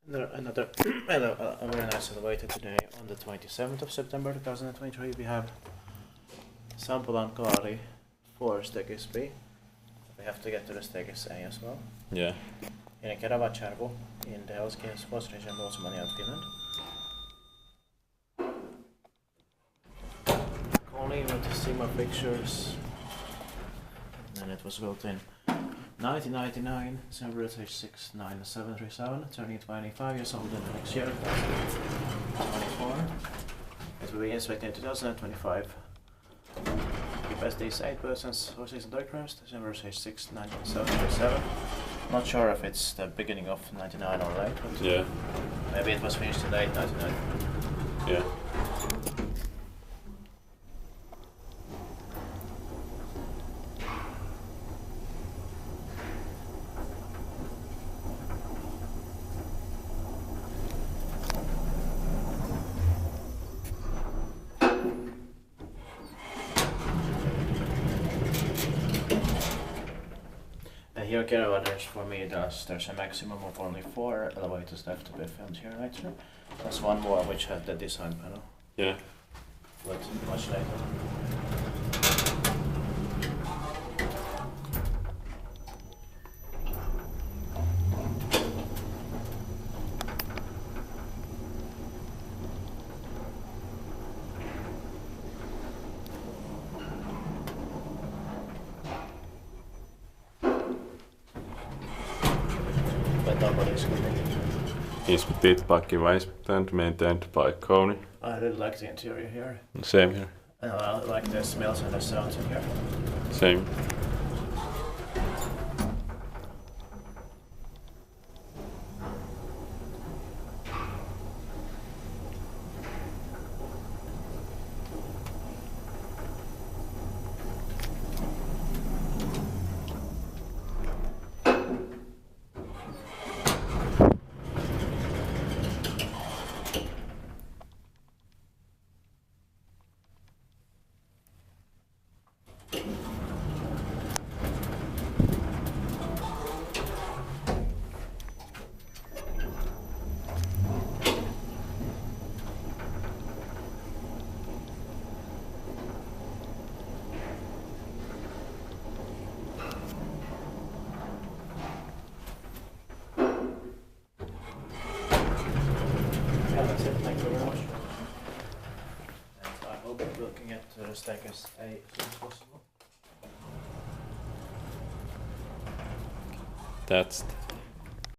Another a very nice elevator today on the 27th of September 2023. We have Sampolankaari 4 staircase B. We have to get to the staircase A as well. Yeah. In Kerava in the healthcare sports region of Finland. Kone with Sigma pictures. And it was built in 1999, December 69737, turning 25 years old in the next year, 2024. It will be inspected in 2025. Capacity is 8 persons, horses and diagrams, December 69737. Not sure if it's the beginning of 99 or late, but yeah. Maybe it was finished in late 99. Yeah. Here in Kerava, for me, there's a maximum of only 4 elevators left to be filmed here later. There's one more which had the design panel. Yeah. But much later. Inspected by Kerava and maintained by Kone. I really like the interior here. Same here. And I like the smells and the sounds in here. Same. That's it, thank you very much. And I hope we'll get to the staircase A as soon as possible. That's